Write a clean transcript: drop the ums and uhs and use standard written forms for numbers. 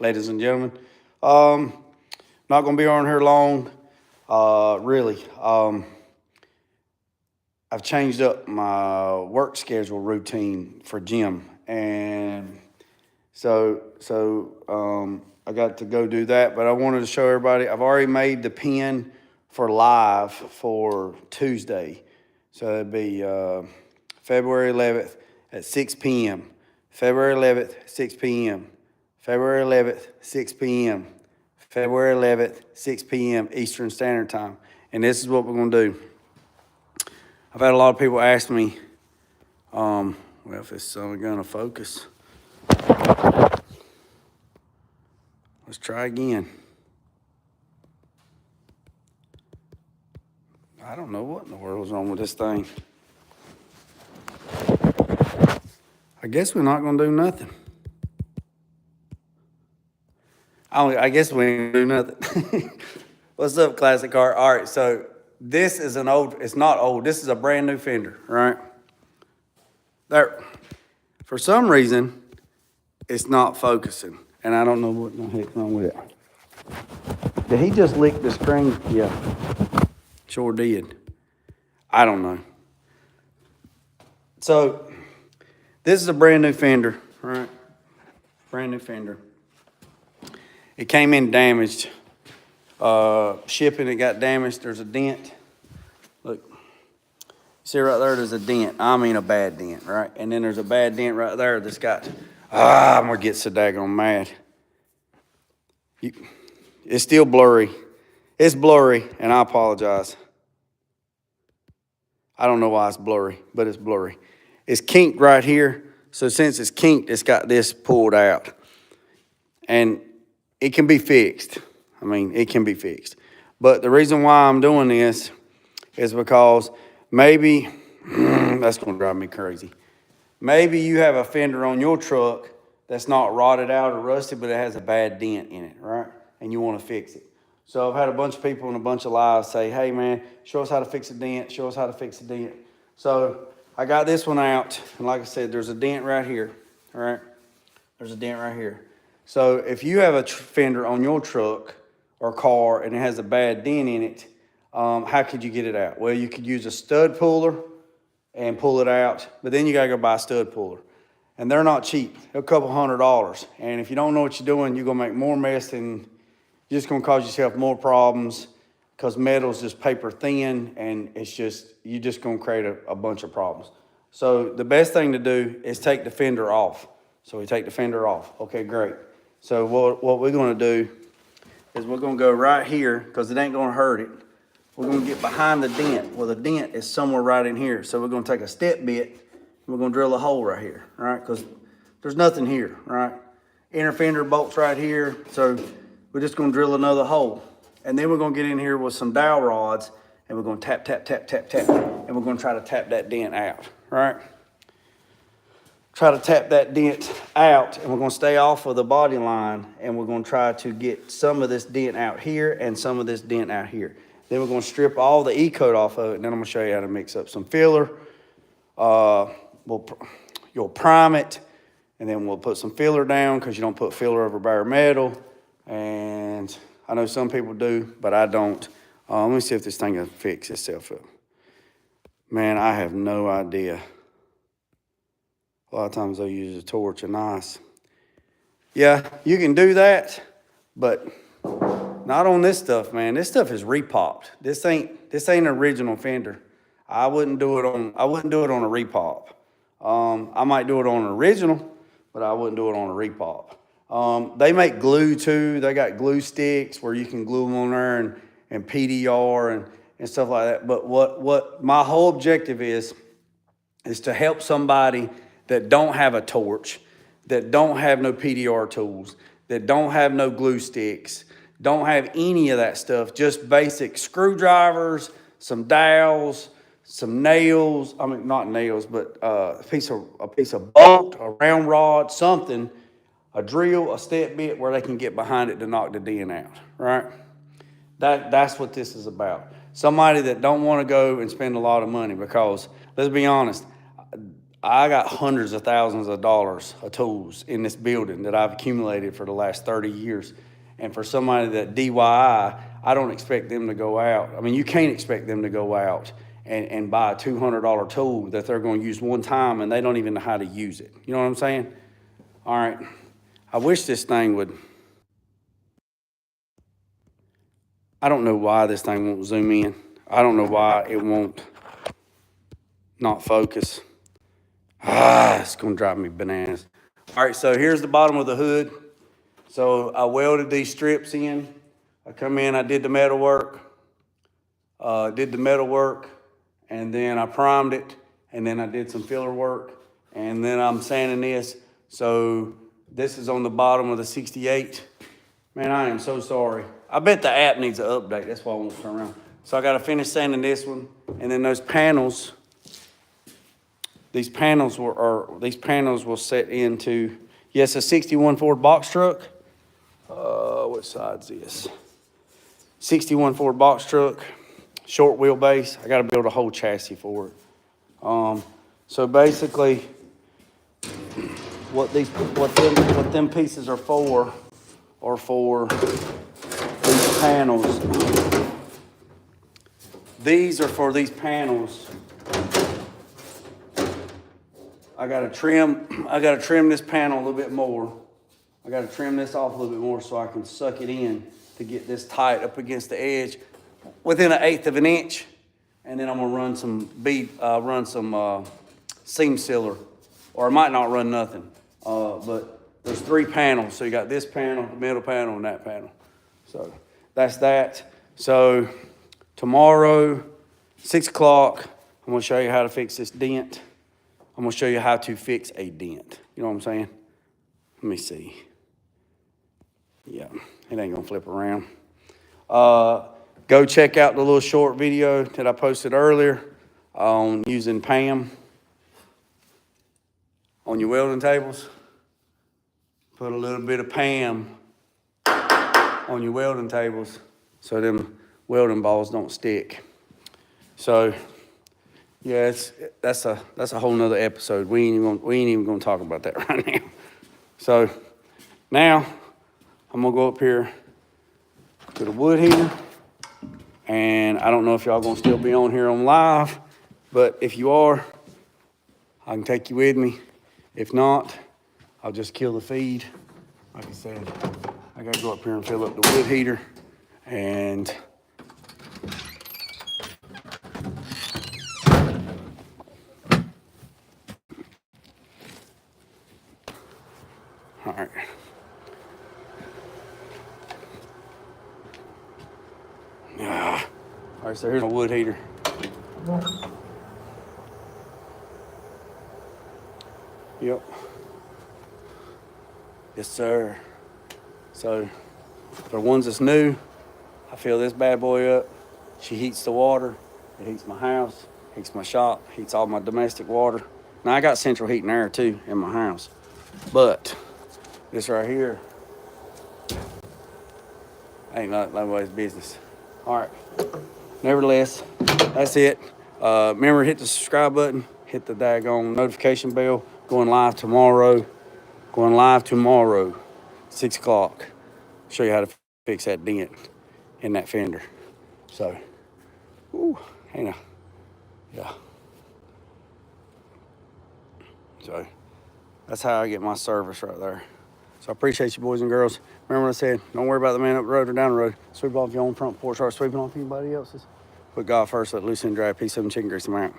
ladies and gentlemen. Not gonna be on here long, really. I've changed up my work schedule routine for gym, and I got to go do that. But I wanted to show everybody. I've already made the pin for live for Tuesday, so it'd be February 11th at 6 p.m. February 11th, 6 p.m. February 11th, 6 p.m. February 11th, 6 p.m. Eastern Standard Time. And this is what we're going to do. I've had a lot of people ask me, well, if it's going to focus. Let's try again. I don't know what in the world is wrong with this thing. I guess we're not going to do nothing. I guess we ain't do nothing. What's up, Classic Car? All right, so this is an old, it's not old, this is a brand new fender, right? There, for some reason, it's not focusing, and I don't know what the heck's wrong with it. Did he just lick the screen? Yeah, sure did. I don't know. So, this is a brand new fender, right? Brand new fender. It came in damaged. Shipping, it got damaged. There's a dent. Look, see right there, there's a dent. I mean a bad dent, right? And then there's a bad dent right there that's got, I'm gonna get so daggone mad. It's still blurry. It's blurry, and I apologize. I don't know why it's blurry, but it's blurry. It's kinked right here. So since it's kinked, it's got this pulled out. And it can be fixed. I mean, it can be fixed. But the reason why I'm doing this is because maybe, that's going to drive me crazy. Maybe you have a fender on your truck that's not rotted out or rusted, but it has a bad dent in it, right? And you want to fix it. So I've had a bunch of people in a bunch of lives say, hey man, show us how to fix a dent, show us how to fix a dent. So I got this one out, and like I said, there's a dent right here, all right? There's a dent right here. So if you have a fender on your truck or car and it has a bad dent in it, how could you get it out? Well, you could use a stud puller and pull it out, but then you gotta go buy a stud puller. And they're not cheap, they're a couple $100. And if you don't know what you're doing, you're gonna make more mess and you're just gonna cause yourself more problems, because metal's just paper thin, and you're just gonna create a bunch of problems. So the best thing to do is take the fender off. So we take the fender off. Okay, great. So what we're gonna do is we're gonna go right here, because it ain't gonna hurt it. We're gonna get behind the dent. Well, the dent is somewhere right in here. So we're gonna take a step bit, and we're gonna drill a hole right here, right? Because there's nothing here, right? Inner fender bolts right here. So we're just gonna drill another hole. And then we're gonna get in here with some dowel rods, and we're gonna tap, tap, tap, tap, tap, and we're gonna try to tap that dent out, right? Try to tap that dent out, and we're gonna stay off of the body line, and we're gonna try to get some of this dent out here and some of this dent out here. Then we're gonna strip all the E-coat off of it, and then I'm gonna show you how to mix up some filler. You'll prime it, and then we'll put some filler down, because you don't put filler over bare metal. And I know some people do, but I don't. Let me see if this thing can fix itself up. Man, I have no idea. A lot of times they'll use a torch and ice. Yeah, you can do that, but not on this stuff, man. This stuff is repopped. This ain't an original fender. I wouldn't do it on a repop. I might do it on an original, but I wouldn't do it on a repop. They make glue too. They got glue sticks where you can glue them on there, and PDR and stuff like that. But what my whole objective is to help somebody that don't have a torch, that don't have no PDR tools, that don't have no glue sticks, don't have any of that stuff, just basic screwdrivers, some dowels, some nails, I mean, not nails, but a piece of bolt, a round rod, something, a drill, a step bit where they can get behind it to knock the dent out, right? That's what this is about. Somebody that don't want to go and spend a lot of money, because let's be honest, I got hundreds of thousands of dollars of tools in this building that I've accumulated for the last 30 years. And for somebody that DIY, I don't expect them to go out. I mean, you can't expect them to go out and buy a $200 tool that they're going to use one time and they don't even know how to use it. You know what I'm saying? All right. I wish this thing would. I don't know why this thing won't zoom in. I don't know why it won't not focus. It's gonna drive me bananas. All right, so here's the bottom of the hood. So I welded these strips in. I come in, I did the metal work, and then I primed it, and then I did some filler work, and then I'm sanding this. So this is on the bottom of the 68. Man, I am so sorry. I bet the app needs an update. That's why I won't turn around. So I gotta finish sanding this one, and then those panels. These panels will set into, yes, a 61 Ford box truck. What side's this? 61 Ford box truck, short wheelbase. I got to build a whole chassis for it. So basically, what them pieces are for these panels. These are for these panels. I gotta trim this panel a little bit more. I gotta trim this off a little bit more so I can suck it in to get this tight up against the edge within 1/8 of an inch. And then I'm gonna run some seam sealer, or I might not run nothing. But there's 3 panels. So you got this panel, the middle panel, and that panel. So that's that. So tomorrow, 6 o'clock, I'm gonna show you how to fix this dent. I'm gonna show you how to fix a dent. You know what I'm saying? Let me see. Yeah, it ain't gonna flip around. Go check out the little short video that I posted earlier on using PAM on your welding tables. Put a little bit of PAM on your welding tables so them welding balls don't stick. So yeah, that's a whole nother episode. We ain't even gonna talk about that right now. So now I'm gonna go up here to the wood heater, and I don't know if y'all gonna still be on here on live, but if you are, I can take you with me. If not, I'll just kill the feed. Like I said, I gotta go up here and fill up the wood heater, and all right. All right, so here's my wood heater. Yep. Yes, sir. So for the ones that's new, I fill this bad boy up. She heats the water. It heats my house, heats my shop, heats all my domestic water. Now I got central heat and air too in my house, but this right here ain't nobody's business. All right. Nevertheless, that's it. Remember, hit the subscribe button, hit the daggone notification bell. Going live tomorrow. 6 o'clock. Show you how to fix that dent in that fender. So, yeah. So, that's how I get my service right there. So I appreciate you boys and girls. Remember what I said, don't worry about the man up the road or down the road. Sweep off your own front porch, start sweeping off anybody else's. Put God first, let loose and dry. Peace, 7 chicken grease, I'm out.